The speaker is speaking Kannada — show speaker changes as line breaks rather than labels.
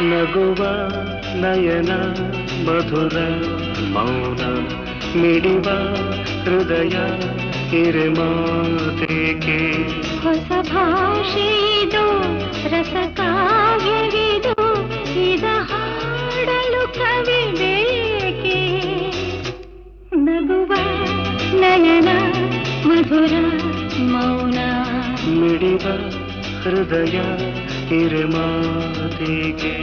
ನಗುವ ನಯನ ಮಧುರ ಮೌನ ಮಿಡಿವ ಹೃದಯ ಹಿರಿಮಾತೇಕೆ
ಹೊಸ ಭಾಷೆದು ರಸಕಾವ್ಯವಿದು ಇದ ಹಾಡಲು ಕವಿ ಬೇಕೆ ನಗುವ ನಯನ ಮಧುರ ಮೌನ
ಮಿಡಿವ ಹೃದಯ ಹಿರಿಮಾತೇಕೆ